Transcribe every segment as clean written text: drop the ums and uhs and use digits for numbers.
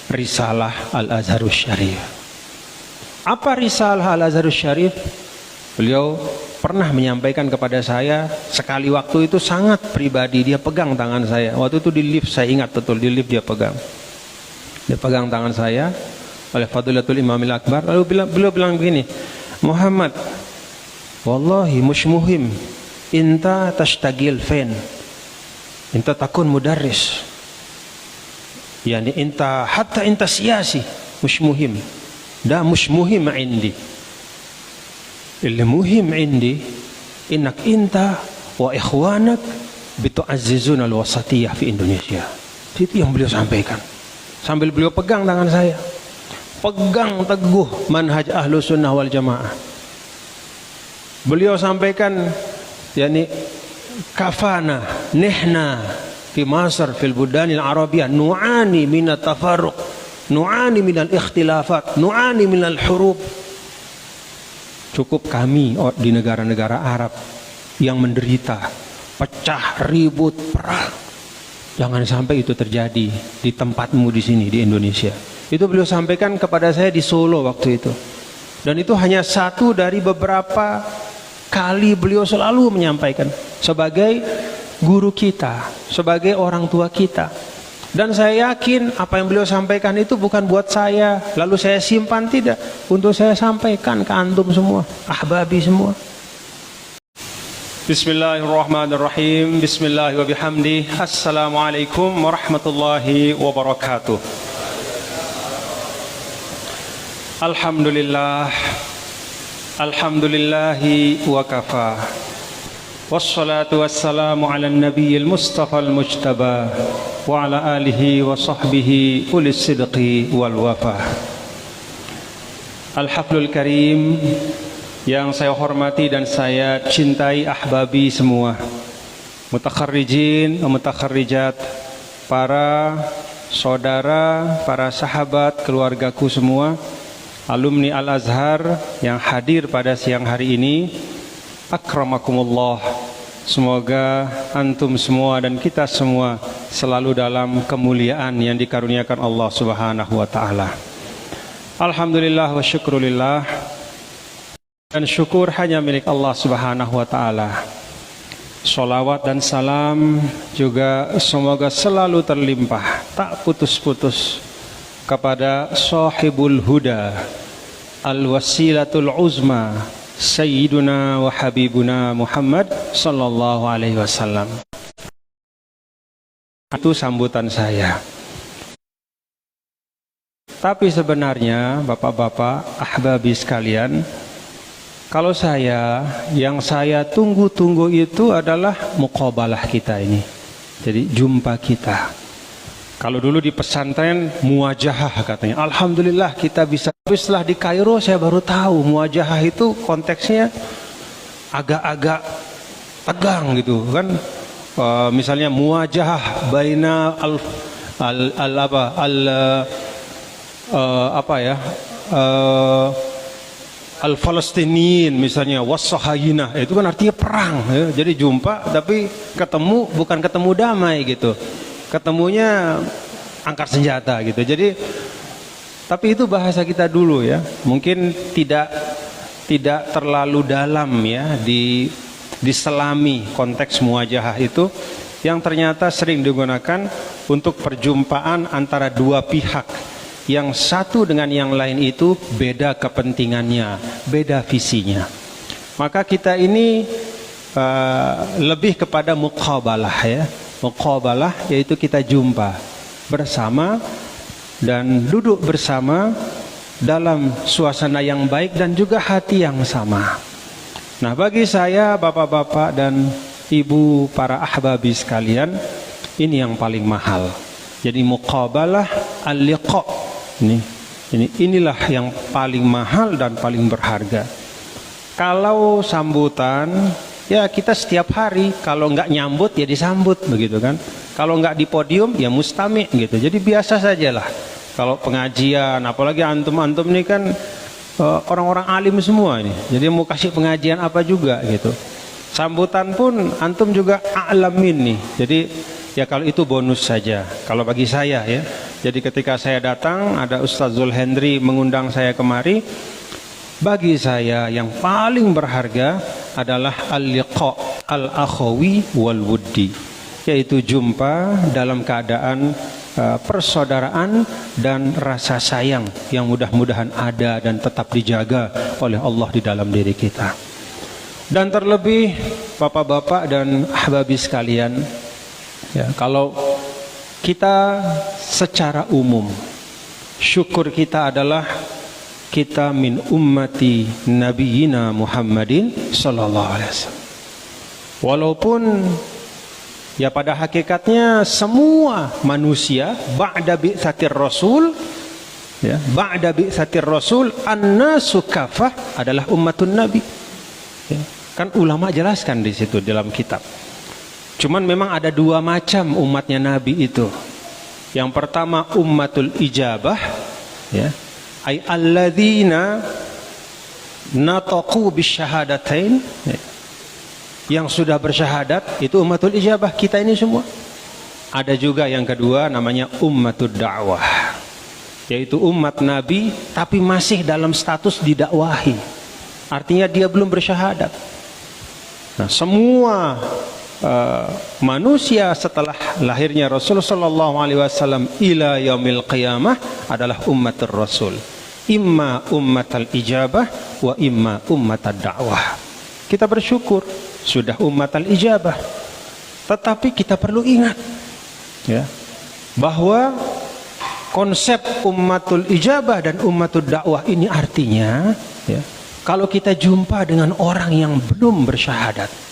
Risalah Al-Azharus Syarif. Apa Risalah Al-Azharus Syarif? Beliau pernah menyampaikan kepada saya sekali waktu itu sangat pribadi. Dia pegang tangan saya. Waktu itu di lift, saya ingat betul, di lift dia pegang. Dia pegang tangan saya oleh Fadilatul Imamil Akbar. Lalu beliau bilang begini, Muhammad, wallahi mush muhim, inta tashtagil fen, inta takun mudarris. Yani inta hatta inta siyasi mush muhim, da mush muhim indi. اللي مهم عندي إنك أنت وإخوانك بتعززون الوسطية في Indonesia. Itu yang beliau sampaikan. Sambil beliau pegang tangan saya, pegang teguh manhaj Ahlus Sunnah wal Jamaah. Beliau sampaikan, yani kafana nihna fi Masr fil budanil Arabiyah nu'ani min at-tafarruq, nu'ani min al-ikhtilafat, nu'ani min al-hurub. Cukup kami di negara-negara Arab yang menderita, pecah, ribut, perang. Jangan sampai itu terjadi di tempatmu di sini di Indonesia. Itu beliau sampaikan kepada saya di Solo waktu itu. Dan itu hanya satu dari beberapa kali beliau selalu menyampaikan sebagai guru kita, sebagai orang tua kita. Dan saya yakin apa yang beliau sampaikan itu bukan buat saya lalu saya simpan, tidak, untuk saya sampaikan ke antum semua, ahbabi semua. Bismillahirrahmanirrahim. Bismillahi wa bihamdi. Assalamualaikum warahmatullahi wabarakatuh. Alhamdulillah, alhamdulillahi wa kafa. Wassalatu wassalamu ala nabiyil mustafa al-mujtaba wa ala alihi wa sahbihi ulis sidqi wal wafa. Al-haflul karim yang saya hormati dan saya cintai, ahbabi semua, mutakharrijin wa mutakharrijat, para saudara, para sahabat, keluargaku semua, alumni Al-Azhar yang hadir pada siang hari ini. Akramakumullah, semoga antum semua dan kita semua selalu dalam kemuliaan yang dikaruniakan Allah Subhanahu wa taala. Alhamdulillah wa syukrulillah. Dan syukur hanya milik Allah Subhanahu wa taala. Sholawat dan salam juga semoga selalu terlimpah, tak putus-putus, kepada sahibul huda, al-wasilatul uzma, Sayyiduna wa Habibuna Muhammad sallallahu alaihi wasallam. Itu sambutan saya. Tapi sebenarnya bapak-bapak, ahbabi sekalian, kalau yang saya tunggu-tunggu itu adalah muqabalah kita ini. Jadi jumpa kita. Kalau dulu di pesantren muwajahah katanya, alhamdulillah kita bisa. Tapi setelah di Kairo saya baru tahu muwajahah itu konteksnya agak-agak tegang gitu kan. Misalnya muwajahah baina al-Falastiniyin misalnya was-Sahayinah, itu kan artinya perang ya. Jadi jumpa tapi ketemu bukan ketemu damai gitu. Ketemunya angkat senjata gitu. Jadi tapi itu bahasa kita dulu ya. Mungkin tidak terlalu dalam ya diselami konteks muwajahah itu, yang ternyata sering digunakan untuk perjumpaan antara dua pihak yang satu dengan yang lain itu beda kepentingannya, beda visinya. Maka kita ini lebih kepada muqabalah ya. Muqabalah yaitu kita jumpa bersama dan duduk bersama dalam suasana yang baik dan juga hati yang sama. Nah, bagi saya bapak-bapak dan ibu, para ahbabi sekalian, ini yang paling mahal. Jadi muqabalah al-liqa, inilah yang paling mahal dan paling berharga. Kalau sambutan ya kita setiap hari, kalau nggak nyambut ya disambut begitu kan. Kalau nggak di podium ya mustami gitu. Jadi biasa sajalah. Kalau pengajian, apalagi antum-antum ini kan orang-orang alim semua ini. Jadi mau kasih pengajian apa juga gitu. Sambutan pun antum juga a'lamin nih. Jadi ya kalau itu bonus saja. Kalau bagi saya ya. Jadi ketika saya datang, ada Ustaz Zulhendri mengundang saya kemari. Bagi saya yang paling berharga adalah al-liqa al-akhawi wal-wuddi, yaitu jumpa dalam keadaan persaudaraan dan rasa sayang yang mudah-mudahan ada dan tetap dijaga oleh Allah di dalam diri kita. Dan terlebih bapak-bapak dan ahbabi sekalian, ya, kalau kita secara umum syukur kita adalah kita min ummati nabiyina Muhammadin sallallahu alaihi wasallam. Walaupun ya pada hakikatnya semua manusia ba'da bi'tsatir rasul, ya, ba'da bi'tsatir rasul annasu kafah adalah ummatun nabi. Ya, kan ulama jelaskan di situ dalam kitab. Cuman memang ada dua macam umatnya nabi itu. Yang pertama ummatul ijabah, ya, ay alladzina nataqu bisyahadatain, yang sudah bersyahadat, itu ummatul ijabah, kita ini semua. Ada juga yang kedua namanya ummatud da'wah, yaitu umat nabi tapi masih dalam status didakwahi, artinya dia belum bersyahadat. Nah, semua manusia setelah lahirnya Rasul sallallahu alaihi wasallam ila yaumil qiyamah adalah ummatur rasul, imma ummatal ijabah wa imma ummatad da'wah. Kita bersyukur sudah ummatal ijabah, tetapi kita perlu ingat, ya, bahwa konsep ummatul ijabah dan ummatud dakwah ini artinya, ya, kalau kita jumpa dengan orang yang belum bersyahadat,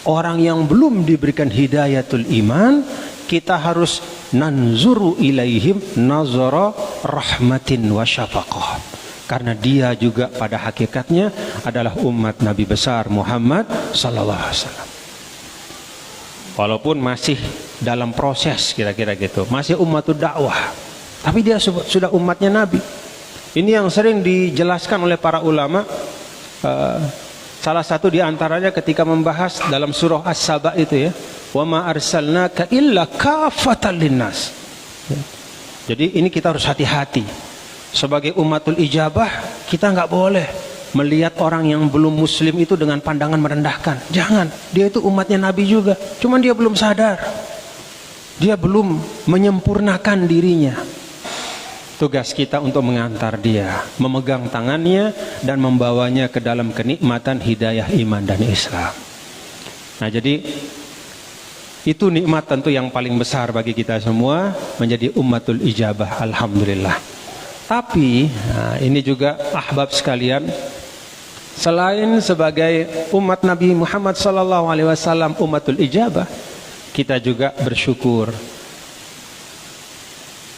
orang yang belum diberikan hidayatul iman, kita harus nanzuru ilaihim nazara rahmatin wa syafaqah, karena dia juga pada hakikatnya adalah umat Nabi besar Muhammad sallallahu alaihi wasallam. Walaupun masih dalam proses kira-kira gitu, masih ummatud dakwah, tapi dia sudah umatnya Nabi. Ini yang sering dijelaskan oleh para ulama. Salah satu di antaranya ketika membahas dalam surah As-Saba itu, ya, wa ma arsalnaka illa kafatan linnas. Jadi ini kita harus hati-hati. Sebagai umatul ijabah, kita nggak boleh melihat orang yang belum muslim itu dengan pandangan merendahkan. Jangan, dia itu umatnya Nabi juga, cuman dia belum sadar, dia belum menyempurnakan dirinya. Tugas kita untuk mengantar dia, memegang tangannya dan membawanya ke dalam kenikmatan hidayah iman dan Islam. Nah, jadi itu nikmat tentu yang paling besar bagi kita semua, menjadi ummatul ijabah, alhamdulillah. Tapi ini juga ahbab sekalian, selain sebagai umat Nabi Muhammad sallallahu alaihi wasallam ummatul ijabah, kita juga bersyukur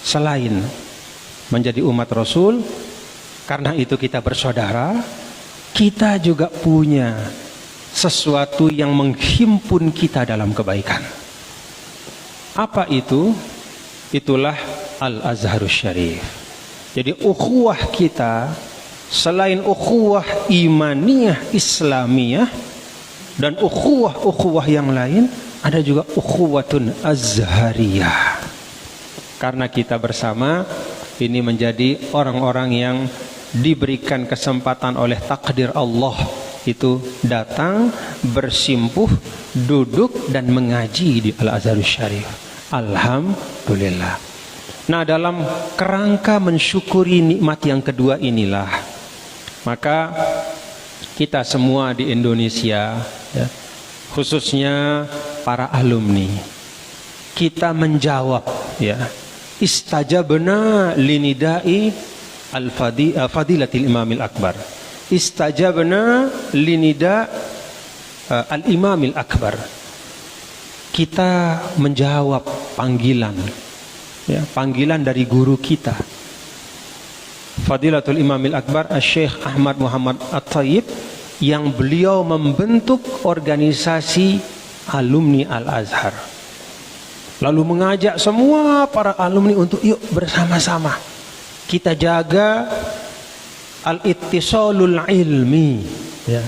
selain menjadi umat Rasul, karena itu kita bersaudara, kita juga punya sesuatu yang menghimpun kita dalam kebaikan. Apa itu? Itulah Al-Azharus Syarif. Jadi ukhuwah kita, selain ukhuwah imaniyah Islamiyah dan ukhuwah yang lain, ada juga ukhuwatun azhariyah. Karena kita bersama ini menjadi orang-orang yang diberikan kesempatan oleh takdir Allah itu datang, bersimpuh, duduk dan mengaji di Al-Azharus Syarif. Alhamdulillah. Nah, dalam kerangka mensyukuri nikmat yang kedua inilah, maka kita semua di Indonesia, ya, khususnya para alumni, kita menjawab, ya, istajabna linidai al-fadilatil imamil akbar, istajabna linida al-imamil akbar. Kita menjawab panggilan, ya, panggilan dari guru kita, Fadilatul Imamil Akbar Syekh Ahmad Muhammad At-Thayyib, yang beliau membentuk organisasi alumni Al-Azhar, lalu mengajak semua para alumni untuk yuk bersama-sama kita jaga al-ittisalul ilmi, ya,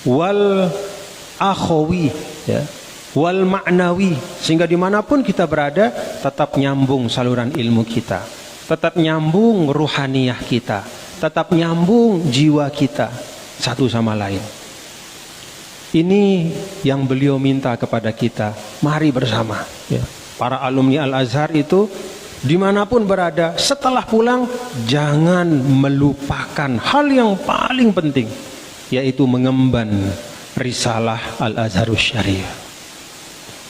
wal akhawi, ya, wal ma'nawi, sehingga dimanapun kita berada tetap nyambung saluran ilmu kita, tetap nyambung ruhaniyah kita, tetap nyambung jiwa kita satu sama lain. Ini yang beliau minta kepada kita, mari bersama ya. Para alumni Al-Azhar itu dimanapun berada, setelah pulang jangan melupakan hal yang paling penting, yaitu mengemban risalah Al-Azharus Syarif.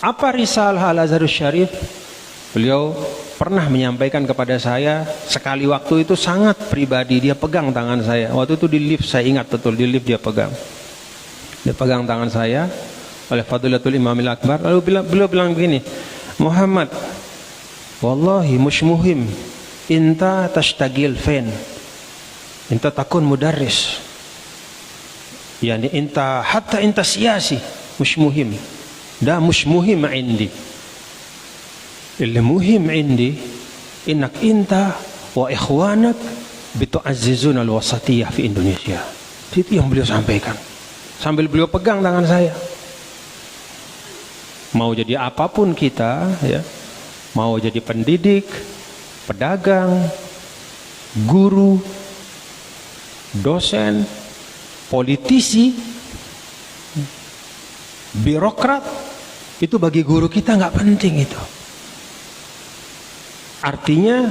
Apa risalah Al-Azharus Syarif? Beliau pernah menyampaikan kepada saya sekali waktu itu sangat pribadi, dia pegang tangan saya. Waktu itu di lift, saya ingat betul, di lift dia pegang. Dia pegang tangan saya oleh Fadilatul Imamil Akbar. Lalu beliau bilang begini, Muhammad, wallahi mush muhim inta tashtagil fen, inta takun mudarris, yani inta hatta inta siyasi mush muhim, da mush muhim indi, اللي مهم عندي إنك أنت وإخوانك بتعززون الوسطية في Indonesia. Itu yang beliau sampaikan sambil beliau pegang tangan saya. Mau jadi apapun kita ya, mau jadi pendidik, pedagang, guru, dosen, politisi, birokrat, itu bagi guru kita nggak penting itu. Artinya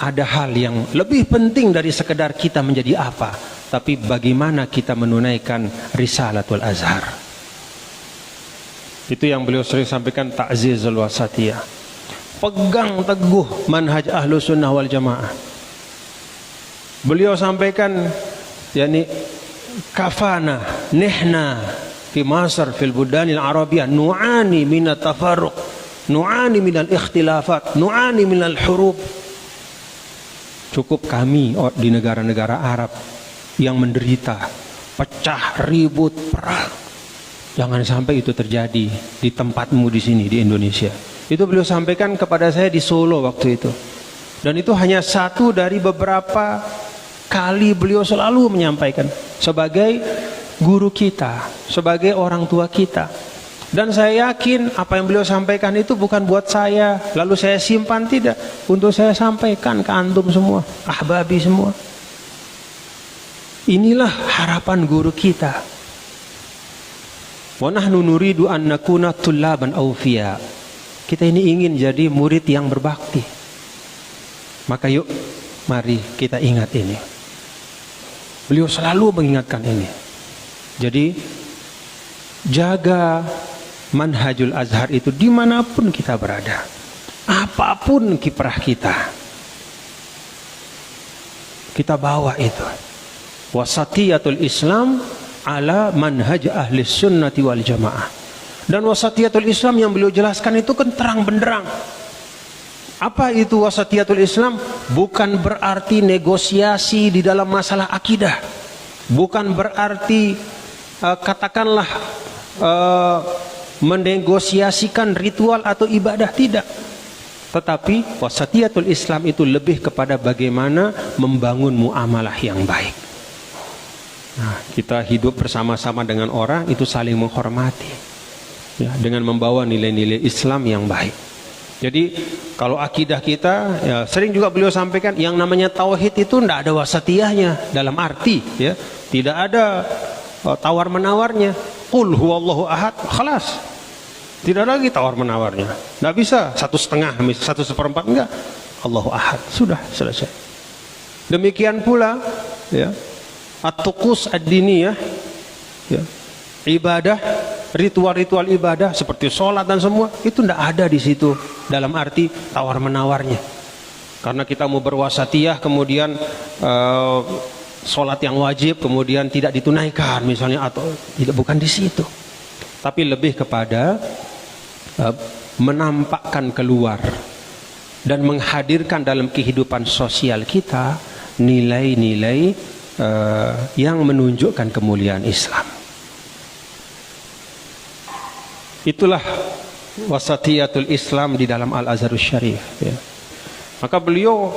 ada hal yang lebih penting dari sekedar kita menjadi apa, tapi bagaimana kita menunaikan risalatul Azhar. Itu yang beliau sering sampaikan, ta'zizul wasatiyah. Pegang teguh manhaj Ahlus Sunnah wal Jamaah. Beliau sampaikan, yani kafana nihna fi Masr fil budanil arabiyah nu'ani minat tafarruq, nu'ani minal ikhtilafat, nu'ani minal hurub. Cukup kami di negara-negara Arab yang menderita pecah, ribut, perang. Jangan sampai itu terjadi di tempatmu di sini di Indonesia. Itu beliau sampaikan kepada saya di Solo waktu itu. Dan itu hanya satu dari beberapa kali beliau selalu menyampaikan sebagai guru kita, sebagai orang tua kita. Dan saya yakin apa yang beliau sampaikan itu bukan buat saya lalu saya simpan, tidak, untuk saya sampaikan ke antum semua, ahbabi semua. Inilah harapan guru kita. Wa nahnu nuridu an nakuna tullaban awfiya. Kita ini ingin jadi murid yang berbakti. Maka yuk, mari kita ingat ini. Beliau selalu mengingatkan ini. Jadi jaga manhajul Azhar itu dimanapun kita berada, apapun kiprah kita bawa itu. Wasatiyatul Islam ala manhaj ahli sunnati wal jamaah. Dan wasatiyatul Islam yang beliau jelaskan itu kan terang benderang. Apa itu wasatiyatul Islam? Bukan berarti negosiasi di dalam masalah akidah, bukan berarti katakanlah menegosiasikan ritual atau ibadah, tidak. Tetapi wasatiyatul Islam itu lebih kepada bagaimana membangun muamalah yang baik. Nah, kita hidup bersama-sama dengan orang itu saling menghormati ya, dengan membawa nilai-nilai Islam yang baik. Jadi kalau akidah kita ya, sering juga beliau sampaikan yang namanya tauhid itu tidak ada wasatiyahnya, dalam arti ya, tidak ada tawar menawarnya. Qul huwallahu ahad, khalas. Tidak lagi tawar menawarnya. Nggak bisa 1/2, 1/4, enggak. Allahu ahad, sudah selesai. Demikian pula ya, at-tuqus ad-diniyah ya, ibadah, ritual-ritual ibadah seperti sholat dan semua itu tidak ada di situ dalam arti tawar menawarnya. Karena kita mau berwasatiyah kemudian sholat yang wajib kemudian tidak ditunaikan misalnya, atau tidak, bukan di situ. Tapi lebih kepada menampakkan keluar dan menghadirkan dalam kehidupan sosial kita nilai-nilai yang menunjukkan kemuliaan Islam. Itulah wasatiyatul Islam di dalam Al-Azharus Syarif ya. Maka beliau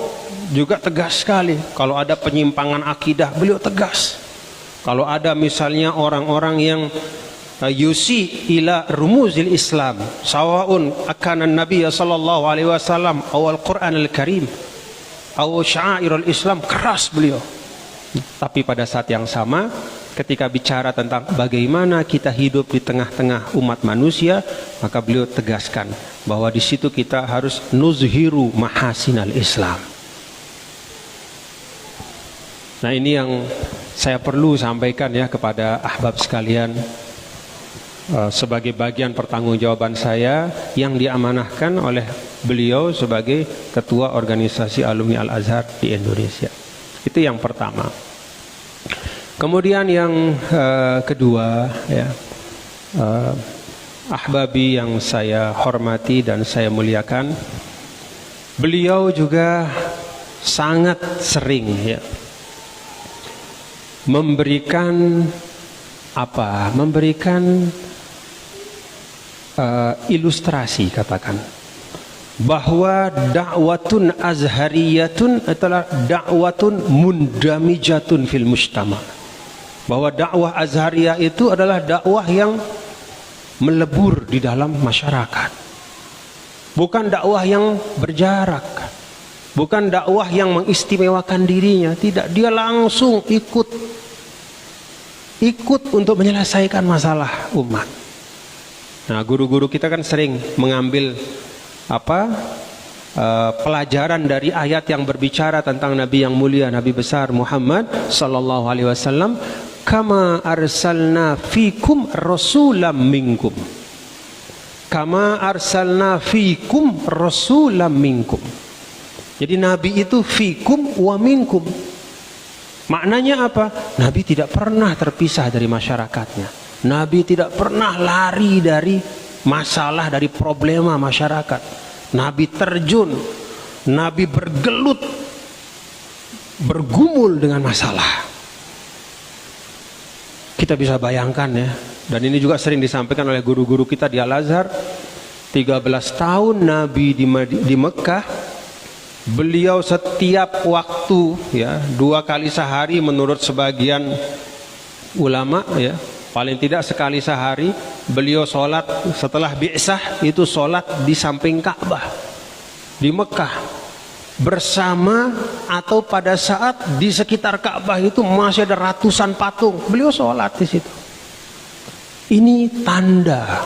juga tegas sekali. Kalau ada penyimpangan akidah, beliau tegas. Kalau ada misalnya orang-orang yang yusi ila rumuzil Islam sawaun akana Nabi sallallahu alaihi wasallam awal Quran al-Karim aw sya'irul Islam, keras beliau. Tapi pada saat yang sama ketika bicara tentang bagaimana kita hidup di tengah-tengah umat manusia, maka beliau tegaskan bahwa di situ kita harus nuzhiru mahasinal Islam. Nah, ini yang saya perlu sampaikan ya kepada ahbab sekalian, sebagai bagian pertanggungjawaban saya yang diamanahkan oleh beliau sebagai ketua organisasi alumni Al-Azhar di Indonesia. Itu yang pertama. Kemudian yang kedua ya, ahbabi yang saya hormati dan saya muliakan, beliau juga sangat sering ya memberikan ilustrasi, katakan bahwa dakwatun azhariyatun adalah dakwatun mundamijatun fil mujtama. Bahwa dakwah azhariyah itu adalah dakwah yang melebur di dalam masyarakat. Bukan dakwah yang berjarak. Bukan dakwah yang mengistimewakan dirinya, tidak, dia langsung ikut untuk menyelesaikan masalah umat. Nah, guru-guru kita kan sering mengambil pelajaran dari ayat yang berbicara tentang Nabi yang mulia, Nabi besar Muhammad sallallahu alaihi wasallam, kama arsalna fikum rasulam minkum. Kama arsalna fikum rasulam minkum. Jadi Nabi itu fikum wa minkum. Maknanya apa? Nabi tidak pernah terpisah dari masyarakatnya. Nabi tidak pernah lari dari masalah, dari problema masyarakat. Nabi terjun, Nabi bergelut, bergumul dengan masalah. Kita bisa bayangkan ya, dan ini juga sering disampaikan oleh guru-guru kita di Al-Azhar. 13 tahun Nabi di Mekah, beliau setiap waktu ya 2 kali sehari menurut sebagian ulama ya, paling tidak sekali sehari beliau sholat setelah bi'sah, itu sholat di samping Ka'bah di Mekah bersama, atau pada saat di sekitar Ka'bah itu masih ada ratusan patung, beliau sholat di situ. Ini tanda,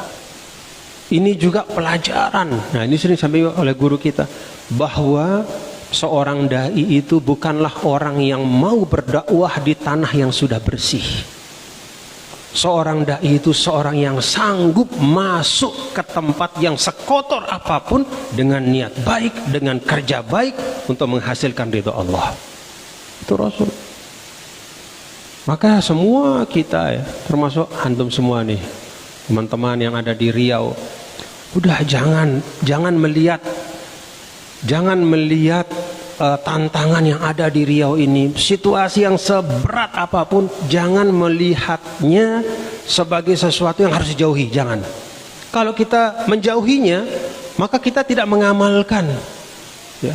ini juga pelajaran. Nah, ini sering disampaikan oleh guru kita bahwa seorang dai itu bukanlah orang yang mau berdakwah di tanah yang sudah bersih. Seorang dai itu seorang yang sanggup masuk ke tempat yang sekotor apapun dengan niat baik, dengan kerja baik untuk menghasilkan ridha Allah. Itu Rasul. Maka semua kita ya, termasuk antum semua nih, teman-teman yang ada di Riau, udah jangan melihat tantangan yang ada di Riau ini, situasi yang seberat apapun, jangan melihatnya sebagai sesuatu yang harus dijauhi, jangan. Kalau kita menjauhinya, maka kita tidak mengamalkan ya,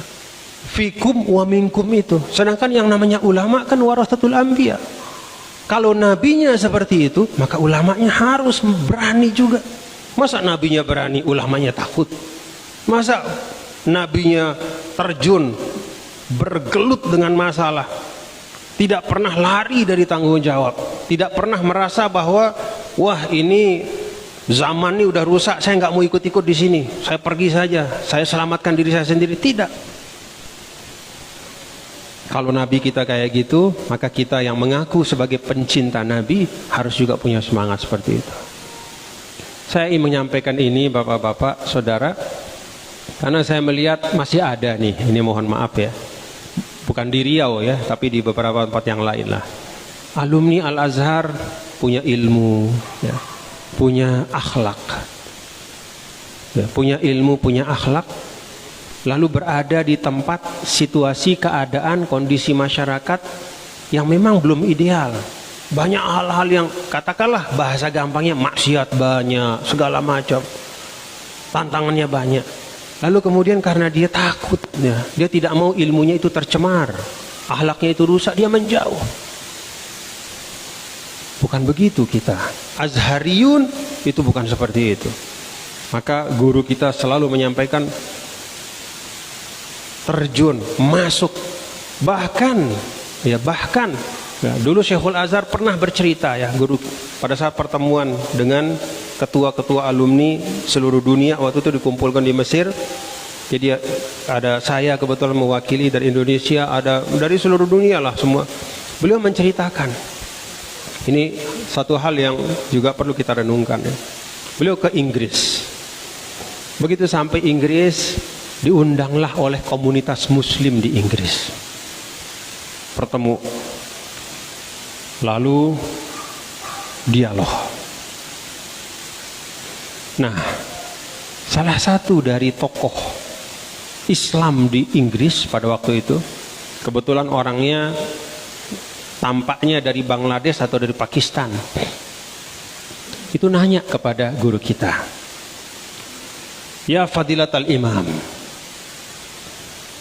fikum wa minkum itu. Sedangkan yang namanya ulama kan warathatul anbiya. Kalau nabinya seperti itu, maka ulamanya harus berani juga. Masa nabinya berani, ulamanya takut? Masa nabinya terjun bergelut dengan masalah, tidak pernah lari dari tanggung jawab, tidak pernah merasa bahwa wah ini zaman ini udah rusak, saya nggak mau ikut-ikut di sini, saya pergi saja, saya selamatkan diri saya sendiri. Tidak. Kalau Nabi kita kayak gitu, maka kita yang mengaku sebagai pencinta Nabi harus juga punya semangat seperti itu. Saya ingin menyampaikan ini bapak-bapak, saudara, karena saya melihat masih ada nih, ini mohon maaf ya, bukan di Riau ya, tapi di beberapa tempat yang lain lah. Alumni Al-Azhar punya ilmu, ya, punya akhlak, ya, punya ilmu, punya akhlak, lalu berada di tempat situasi, keadaan, kondisi masyarakat yang memang belum ideal. Banyak hal-hal yang katakanlah bahasa gampangnya maksiat banyak, segala macam, tantangannya banyak. Lalu kemudian karena dia takut, ya, dia tidak mau ilmunya itu tercemar, akhlaknya itu rusak, dia menjauh. Bukan begitu kita. Azhariyun itu bukan seperti itu. Maka guru kita selalu menyampaikan terjun, masuk. Bahkan dulu Syekhul Azhar pernah bercerita ya, guru pada saat pertemuan dengan ketua-ketua alumni seluruh dunia waktu itu dikumpulkan di Mesir. Jadi ada saya kebetulan mewakili dari Indonesia, ada dari seluruh dunia lah semua. Beliau menceritakan, ini satu hal yang juga perlu kita renungkan ya. Beliau ke Inggris. Begitu sampai Inggris, diundanglah oleh komunitas muslim di Inggris. Bertemu. Lalu dialog. Nah, salah satu dari tokoh Islam di Inggris pada waktu itu, kebetulan orangnya tampaknya dari Bangladesh atau dari Pakistan, itu nanya kepada guru kita, "Ya Fadilatul Imam,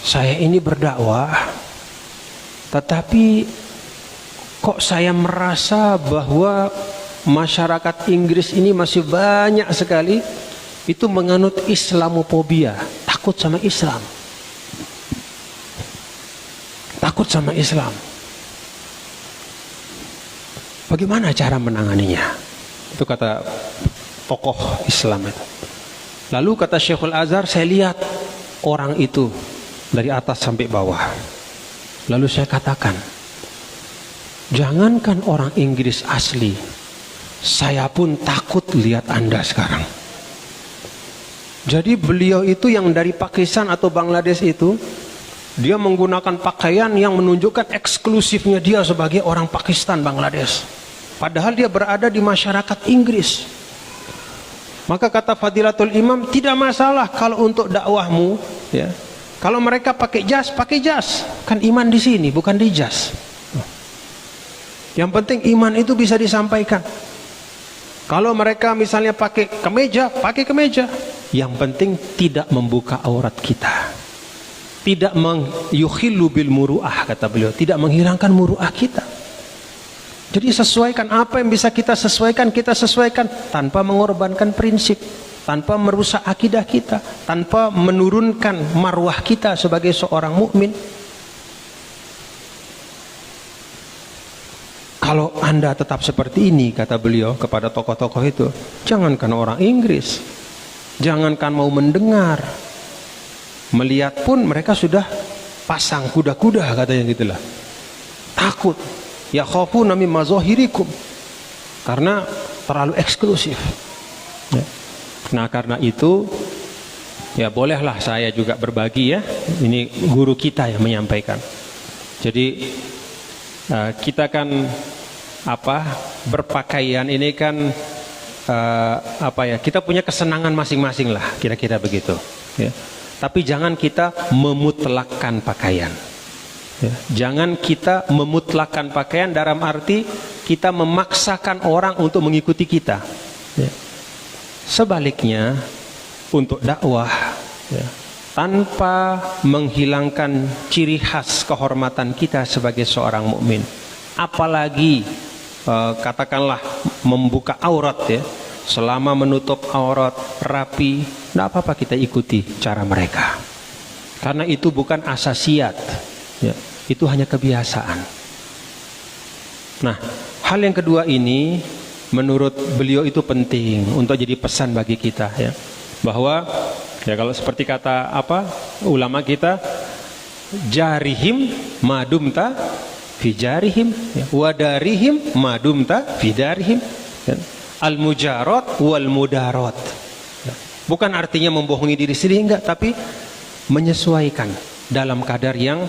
saya ini berdakwah, tetapi kok saya merasa bahwa masyarakat Inggris ini masih banyak sekali itu menganut Islamofobia, takut sama Islam. Takut sama Islam. Bagaimana cara menanganinya?" Itu kata tokoh Islam itu. Lalu kata Syekhul Azhar, saya lihat orang itu dari atas sampai bawah. Lalu saya katakan, jangankan orang Inggris asli, saya pun takut lihat Anda sekarang. Jadi beliau itu yang dari Pakistan atau Bangladesh itu, dia menggunakan pakaian yang menunjukkan eksklusifnya dia sebagai orang Pakistan, Bangladesh. Padahal dia berada di masyarakat Inggris. Maka kata Fadilatul Imam, tidak masalah kalau untuk dakwahmu, ya. Kalau mereka pakai jas, kan iman di sini, bukan di jas. Yang penting iman itu bisa disampaikan. Kalau mereka misalnya pakai kemeja. Yang penting tidak membuka aurat kita. Tidak yukhillu bil muru'ah, kata beliau, tidak menghilangkan muru'ah kita. Jadi sesuaikan apa yang bisa kita sesuaikan tanpa mengorbankan prinsip, tanpa merusak akidah kita, tanpa menurunkan marwah kita sebagai seorang mukmin. Kalau Anda tetap seperti ini, kata beliau kepada tokoh-tokoh itu, jangankan orang Inggris, jangankan mau mendengar, melihat pun mereka sudah pasang kuda-kuda, katanya gitulah. Takut. Ya khafuna mimma zahirikum, karena terlalu eksklusif. Ya. Nah karena itu ya bolehlah saya juga berbagi ya. Ini guru kita yang menyampaikan. Jadi kita kan berpakaian ini kan kita punya kesenangan masing-masing lah, kira-kira begitu. Ya. Tapi jangan kita memutlakkan pakaian. Ya, jangan kita memutlakkan pakaian dalam arti kita memaksakan orang untuk mengikuti kita. Ya. Sebaliknya untuk dakwah, ya, tanpa menghilangkan ciri khas kehormatan kita sebagai seorang mukmin, apalagi katakanlah membuka aurat, ya, selama menutup aurat rapi, tidak apa-apa kita ikuti cara mereka, karena itu bukan asasiat. Ya, itu hanya kebiasaan. Nah, hal yang kedua ini menurut beliau itu penting untuk jadi pesan bagi kita, ya, bahwa ya kalau seperti kata ulama kita, jarihim madumta fi jarihim, ya, wadarihim madumta fi darihim, ya, al mujarot wal mudarot. Ya, bukan artinya membohongi diri sendiri, enggak, tapi menyesuaikan dalam kadar yang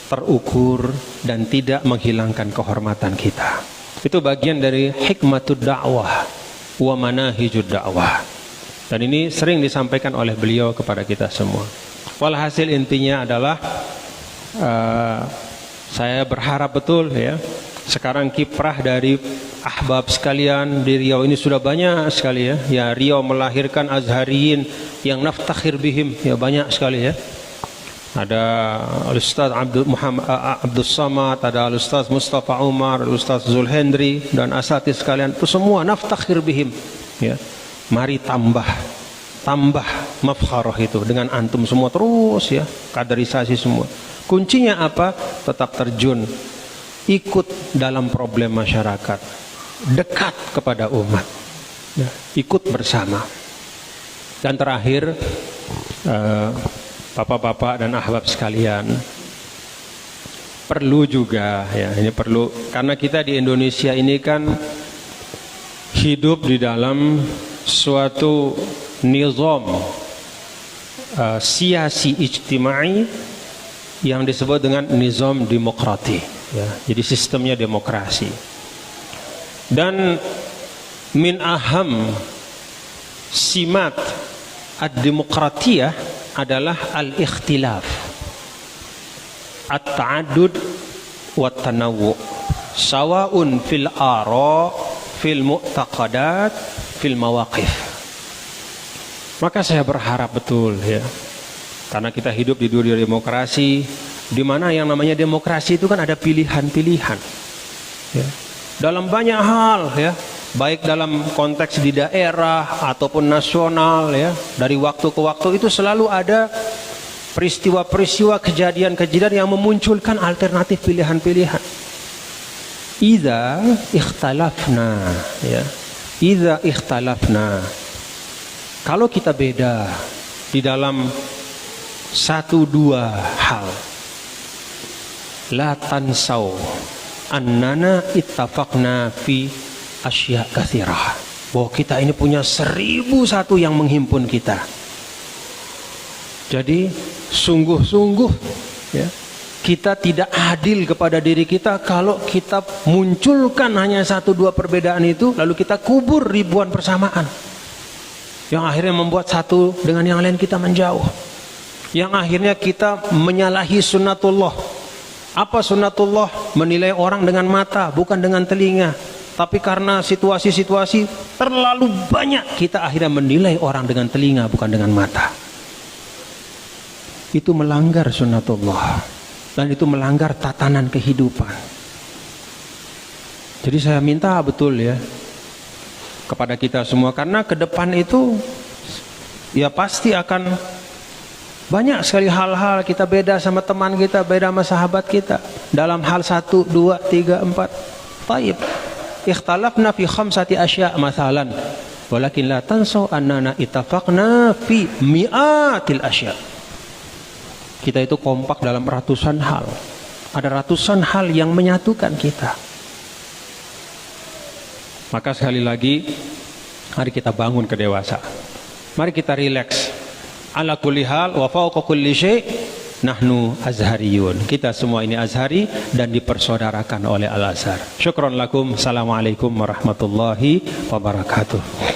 terukur dan tidak menghilangkan kehormatan kita. Itu bagian dari hikmatud dakwah wa manahijud dakwah. Dan ini sering disampaikan oleh beliau kepada kita semua. Walhasil intinya adalah saya berharap betul, ya, sekarang kiprah dari ahbab sekalian di Riau ini sudah banyak sekali, ya. Ya, Riau melahirkan azhariyin yang naftakhir bihim, ya, banyak sekali, ya. ada Ustaz Abdul Samad, ada Ustaz Mustafa Umar, Ustaz Zulhendri dan asatidz sekalian, itu semua naftakhir bihim, ya. Mari tambah mafkharah itu dengan antum semua terus, ya, kaderisasi semua. Kuncinya apa? Tetap terjun, ikut dalam problem masyarakat, dekat kepada umat, ya, ikut bersama. Dan terakhir, bapak-bapak dan ahbab sekalian, perlu juga, ya, ini perlu, karena kita di Indonesia ini kan hidup di dalam suatu nizam siasi ijtimai yang disebut dengan nizam demokrati, ya. Jadi sistemnya demokrasi. Dan min aham simat ad-demokratiyah adalah al-ikhtilaf, at-ta'addud wa tanawwu, sawa'un fil ara, fil mu'taqadat, fil mawaqif. Maka saya berharap betul, ya, karena kita hidup di dunia demokrasi, di mana yang namanya demokrasi itu kan ada pilihan-pilihan, ya, dalam banyak hal, ya, baik dalam konteks di daerah ataupun nasional, ya. Dari waktu ke waktu itu selalu ada peristiwa-peristiwa, kejadian-kejadian yang memunculkan alternatif pilihan-pilihan. Idza ikhtalafna, ya. Idza ikhtalafna. Kalau kita beda di dalam satu dua hal, la tansau annana ittafaqna fi asya katsirah, bahwa kita ini punya 1001 yang menghimpun kita. Jadi sungguh-sungguh, ya, kita tidak adil kepada diri kita kalau kita munculkan hanya 1-2 perbedaan itu, lalu kita kubur ribuan persamaan, yang akhirnya membuat satu dengan yang lain kita menjauh, yang akhirnya kita menyalahi sunnatullah. Apa sunnatullah? Menilai orang dengan mata, bukan dengan telinga. Tapi karena situasi-situasi terlalu banyak, kita akhirnya menilai orang dengan telinga, bukan dengan mata. Itu melanggar sunnatullah, dan itu melanggar tatanan kehidupan. Jadi saya minta betul, ya, kepada kita semua, karena ke depan itu ya pasti akan banyak sekali hal-hal kita beda sama teman kita, beda sama sahabat kita dalam hal 1, 2, 3, 4. Taib. Ikhtalafna fi 5 asya' mathalan, walakin la tansaw annana ittafaqna fi mi'atil asya'. Kita itu kompak dalam ratusan hal. Ada ratusan hal yang menyatukan kita. Maka sekali lagi, mari kita bangun kedewasaan. Mari kita rileks. Ala kulli hal wa fawqa kulli syai' nahnu azhariyun. Kita semua ini azhari dan dipersaudarakan oleh Al-Azhar. Syukran lakum. Assalamualaikum warahmatullahi wabarakatuh.